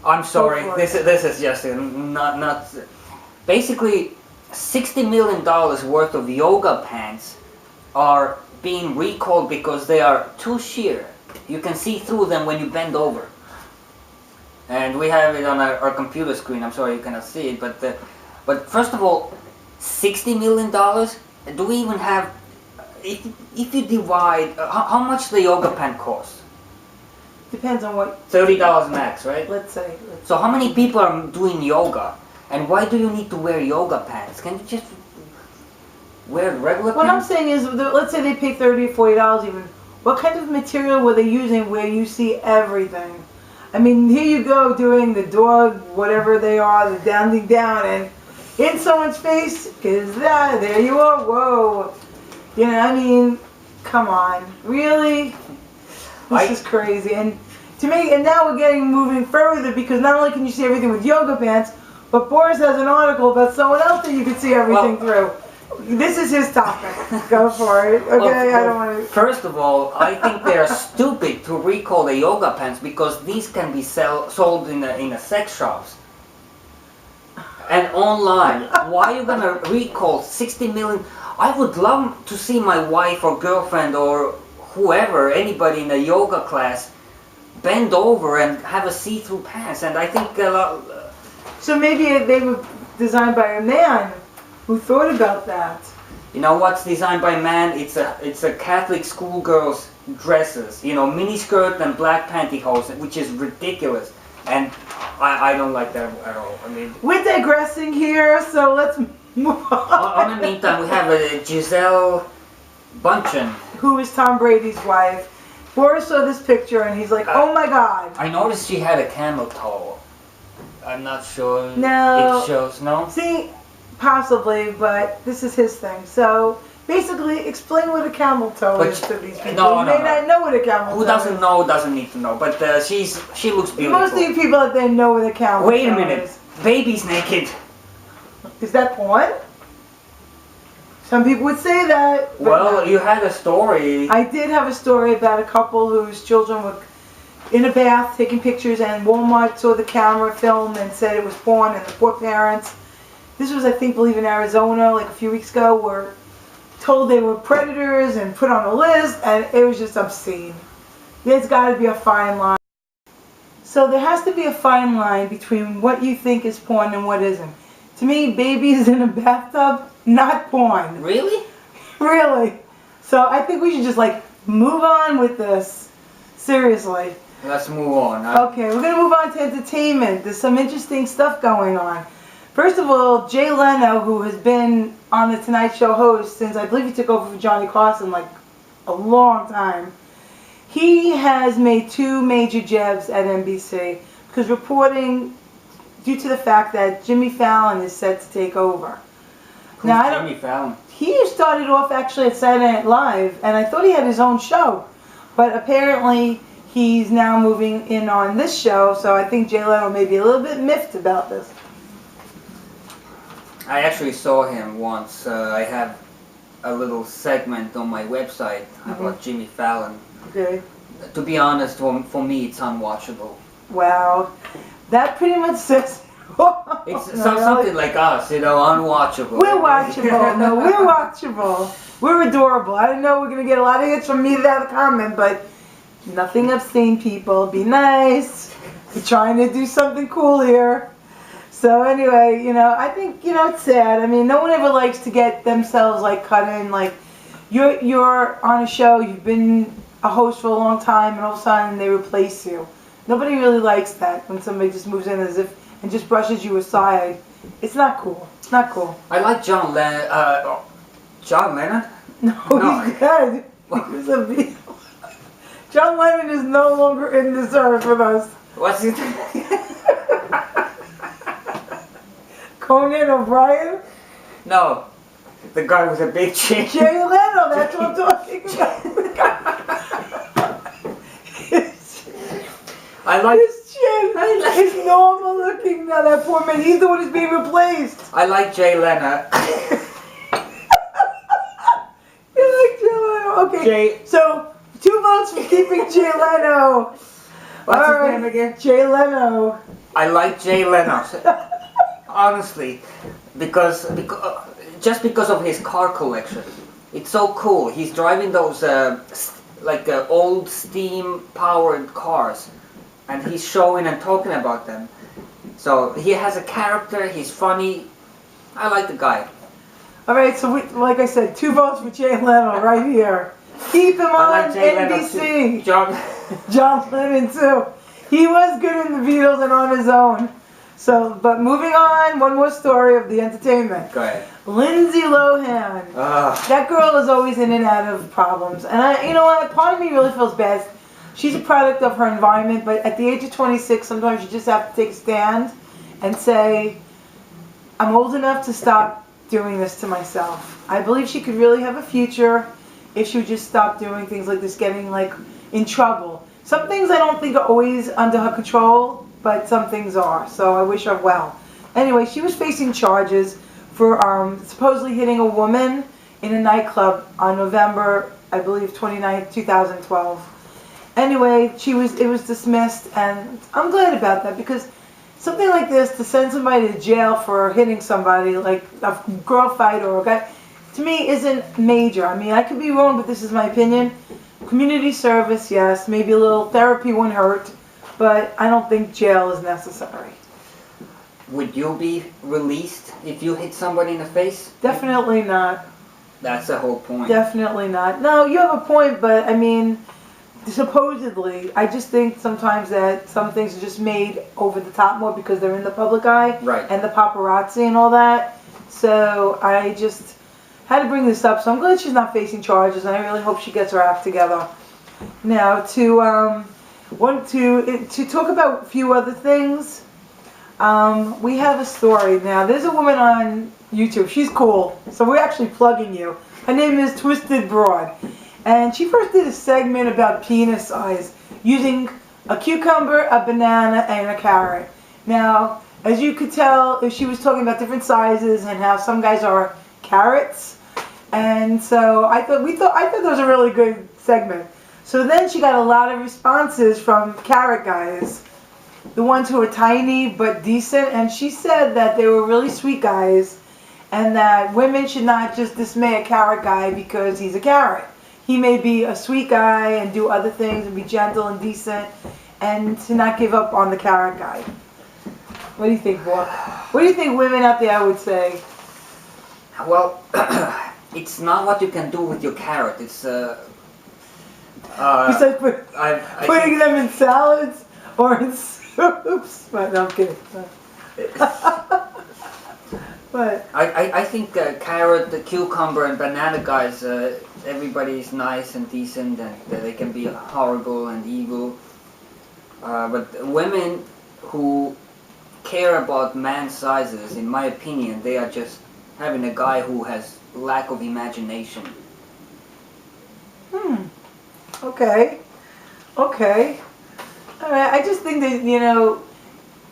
I'm sorry. This is just not. Basically, $60 million worth of yoga pants are being recalled because they are too sheer. You can see through them when you bend over. And we have it on our computer screen. I'm sorry you cannot see it, but first of all, $60 million. Do we even have? If you divide, how much the yoga pant costs? Depends on what. $30 max, right? Let's say. So how many people are doing yoga? And why do you need to wear yoga pants? Can you just wear regular What pants? I'm saying is, let's say they pay $30 or $40 even. What kind of material were they using where you see everything? I mean, here you go doing the dog, whatever they are, the down, and in someone's face, because there you are, whoa. You know, I mean, come on. Really? This is crazy. And to me, and now we're moving further because not only can you see everything with yoga pants, but Boris has an article about someone else that you can see everything through. This is his topic. Go for it. Okay, I don't want to. First of all, I think they are stupid to recall the yoga pants because these can be sold in the sex shops and online. Why are you gonna recall 60 million? I would love to see my wife or girlfriend or whoever, anybody in a yoga class, bend over and have a see-through pants. And I think so maybe they were designed by a man who thought about that. You know what's designed by man? It's a Catholic schoolgirl's dresses. You know, mini skirt and black pantyhose, which is ridiculous. And I don't like that at all. I mean, we're digressing here, so let's move on. In the meantime, we have Giselle Bundchen, who is Tom Brady's wife. Boris saw this picture and he's like, oh my God. I noticed she had a camel toe. I'm not sure. No. It shows, no? See, possibly, but this is his thing. So, basically, explain what a camel toe is to these people. No, you may not know what a camel toe is. Who doesn't know doesn't need to know. But she looks beautiful. Most of you people out there know what a camel toe is. Wait a minute. Baby's naked. Is that porn? Some people would say that. Well, you had a story. I did have a story about a couple whose children were in a bath taking pictures, and Walmart saw the camera film and said it was porn, and the poor parents. This was, I think, believe in Arizona, like a few weeks ago, were told they were predators and put on a list, and it was just obscene. There's got to be a fine line. So there has to be a fine line between what you think is porn and what isn't. To me, babies in a bathtub, not porn. Really? Really. So I think we should just move on with this. Seriously. Let's move on. Okay, we're going to move on to entertainment. There's some interesting stuff going on. First of all, Jay Leno, who has been on the Tonight Show host since I believe he took over for Johnny Carson a long time, he has made 2 major jabs at NBC because reporting due to the fact that Jimmy Fallon is set to take over. Who's Jimmy Fallon? He started off actually at Saturday Night Live, and I thought he had his own show, but apparently he's now moving in on this show, so I think Jay Leno may be a little bit miffed about this. I actually saw him once. I have a little segment on my website about Jimmy Fallon. Okay. To be honest, for me, it's unwatchable. Wow. That pretty much says... It's something like us, unwatchable. We're watchable. No, we're watchable. We're adorable. I don't know we're going to get a lot of hits from me that comment, but nothing obscene, people. Be nice. We're trying to do something cool here. So anyway, I think, it's sad. I mean, no one ever likes to get themselves cut in. You're on a show, you've been a host for a long time, and all of a sudden they replace you. Nobody really likes that when somebody just moves in as if and just brushes you aside. It's not cool. It's not cool. I like John Lennon. John Lennon? No, he's dead. He was John Lennon is no longer in this earth with us. What's his Conan O'Brien? No. The guy with a big chin. Jay Leno, that's what I'm talking about. I like his chin. He's normal looking now, that poor man. He's the one who's being replaced. I like Jay Leno. You like Jay Leno? Okay. So, 2 votes for keeping Jay Leno. What's his name again? Jay Leno. I like Jay Leno. Honestly, because just because of his car collection. It's so cool. He's driving those old steam-powered cars, and he's showing and talking about them. So he has a character. He's funny. I like the guy. All right, so like I said, 2 votes for Jay Leno right here. Keep him on NBC. John Lennon too. He was good in the Beatles and on his own. So, but moving on, one more story of the entertainment. Go ahead. Lindsay Lohan. That girl is always in and out of problems. And you know what? Part of me really feels bad. She's a product of her environment, but at the age of 26, sometimes you just have to take a stand and say, I'm old enough to stop doing this to myself. I believe she could really have a future if she would just stop doing things like this, getting like in trouble. Some things I don't think are always under her control, but some things are. So I wish her well. Anyway, she was facing charges for supposedly hitting a woman in a nightclub on November, I believe, 29th, 2012. Anyway, it was dismissed, and I'm glad about that because something like this, to send somebody to jail for hitting somebody, like a girl fight or a guy, to me isn't major. I mean, I could be wrong, but this is my opinion. Community service, yes. Maybe a little therapy wouldn't hurt, but I don't think jail is necessary. Would you be released if you hit somebody in the face? Definitely not. That's the whole point. Definitely not. No, you have a point, but I mean, supposedly, I just think sometimes that some things are just made over the top more because they're in the public eye. Right. And the paparazzi and all that. So I just had to bring this up. So I'm glad she's not facing charges, and I really hope she gets her act together. Now, to talk about a few other things, we have a story. Now, there's a woman on YouTube. She's cool. So we're actually plugging you. Her name is Twisted Broad. And she first did a segment about penis size using a cucumber, a banana, and a carrot. Now, as you could tell, she was talking about different sizes and how some guys are carrots. And so I thought that was a really good segment. So then she got a lot of responses from carrot guys, the ones who are tiny but decent, and she said that they were really sweet guys and that women should not just dismay a carrot guy because he's a carrot. He may be a sweet guy and do other things and be gentle and decent, and to not give up on the carrot guy. What do you think, Bob? What do you think women out there would say? Well, it's not what you can do with your carrot. It's Besides putting them in salads or in soups. But no, I'm kidding. But I think carrot, the cucumber, and banana guys, everybody is nice and decent, and they can be horrible and evil. But women who care about man's sizes, in my opinion, they are just having a guy who has lack of imagination. Okay. All right. I just think that,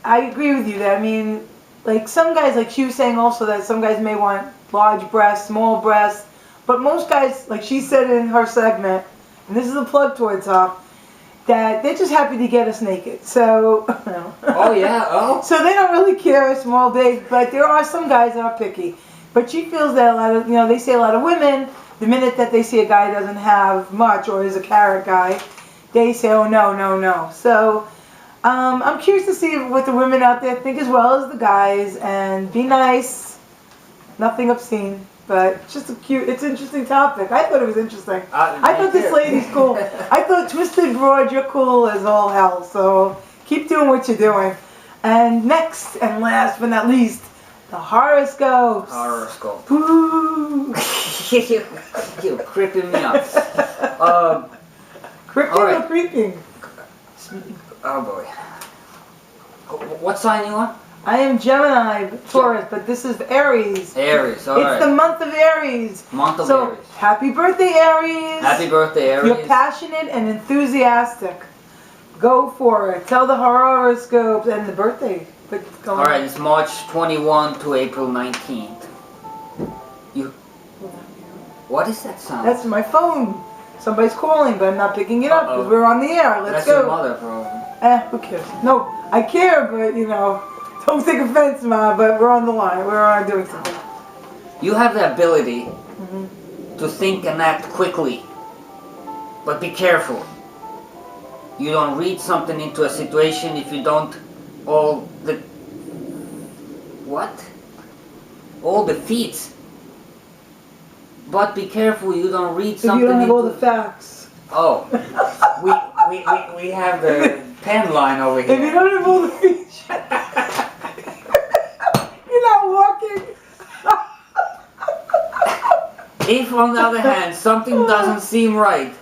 I agree with you that, I mean, like some guys, like she was saying also that some guys may want large breasts, small breasts, but most guys, like she said in her segment, and this is a plug towards her, that they're just happy to get us naked. So, Oh yeah, oh. So they don't really care small, big, but there are some guys that are picky. But she feels that a lot of, they say a lot of women, the minute that they see a guy doesn't have much or is a carrot guy, they say, oh no. So I'm curious to see what the women out there think as well as the guys, and be nice, nothing obscene. But it's just it's an interesting topic. I thought it was interesting. I thought this lady's cool. I thought Twisted Broad, you're cool as all hell. So keep doing what you're doing. And next and last but not least, the horoscopes. Horoscope. Boo! You're creeping me up. Cripping all right. or creeping? Oh boy. What sign you are? I am Gemini, Taurus, but this is Aries. Aries, alright. It's the month of Aries. Month of so, Aries. Happy birthday, Aries. Happy birthday, Aries. You're passionate and enthusiastic. Go for it. Tell the horoscopes and the birthday. Alright, it's March 21 to April 19th. What is that sound? That's my phone. Somebody's calling, but I'm not picking it up because we're on the air. Let's go. That's your mother, probably. Who cares? No, I care, but don't take offense, Ma, but we're on the line. We're doing something. You have the ability Hmm. to think and act quickly, but be careful. You don't read something into a situation if you don't all the what? All the feats. But be careful you don't read If something you don't have into... all the facts. Oh, we have the pen line over here. If you don't have all the features, you're not walking. If, on the other hand, something doesn't seem right,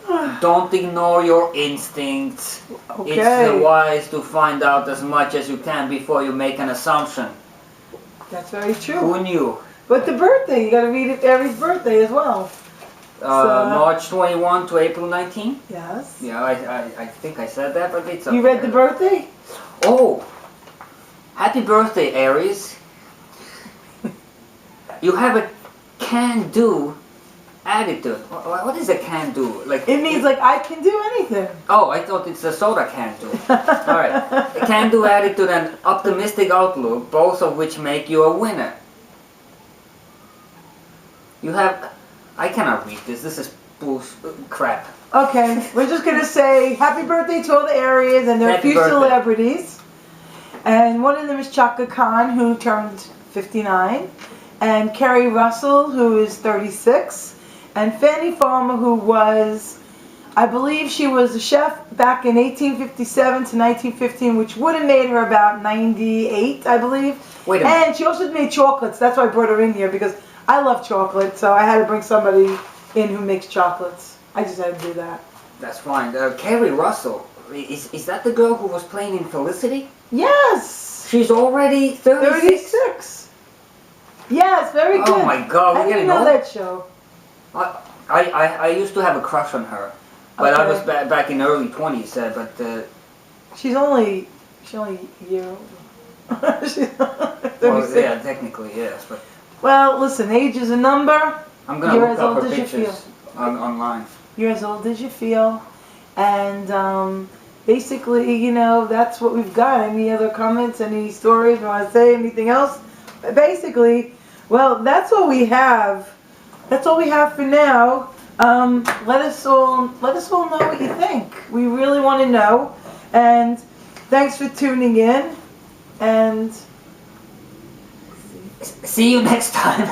don't ignore your instincts. Okay. It's wise to find out as much as you can before you make an assumption. That's very true. Who knew? But the birthday, you got to read it every birthday as well. March 21 to April 19? Yes. Yeah, I think I said that, but it's okay. You read the birthday? Oh! Happy birthday, Aries. You have a can-do attitude. What is a can-do? Like It means like I can do anything. Oh, I thought it's a soda can-do. Alright. A can-do attitude and optimistic outlook, both of which make you a winner. You have... I cannot read this. This is crap. Okay, we're just going to say happy birthday to all the Aries, and there are a Happy few birthday. celebrities. And one of them is Chaka Khan, who turned 59. And Kerry Russell, who is 36. And Fanny Farmer, who was, I believe she was a chef back in 1857 to 1915, which would have made her about 98, I believe. Wait a minute. And she also made chocolates. That's why I brought her in here, because I love chocolate, so I had to bring somebody in who makes chocolates. I just had to do that. That's fine. Kerry Russell. Is that the girl who was playing in Felicity? Yes! She's already 36? 36. Yes, very good. Oh my god, I we're didn't getting know old. that show. I used to have a crush on her. But I Okay. was back in early 20s, but... She's only a year older. She's well, 36. yeah, technically, yes, but... Well, listen, age is a number. I'm gonna You're look as up old her as you pictures online. You're as old as you feel. And basically, that's what we've got. Any other comments, any stories you want to say, anything else? But basically, well, that's all we have. That's all we have for now. Let us all know what you think. We really want to know. And thanks for tuning in. And See you next time.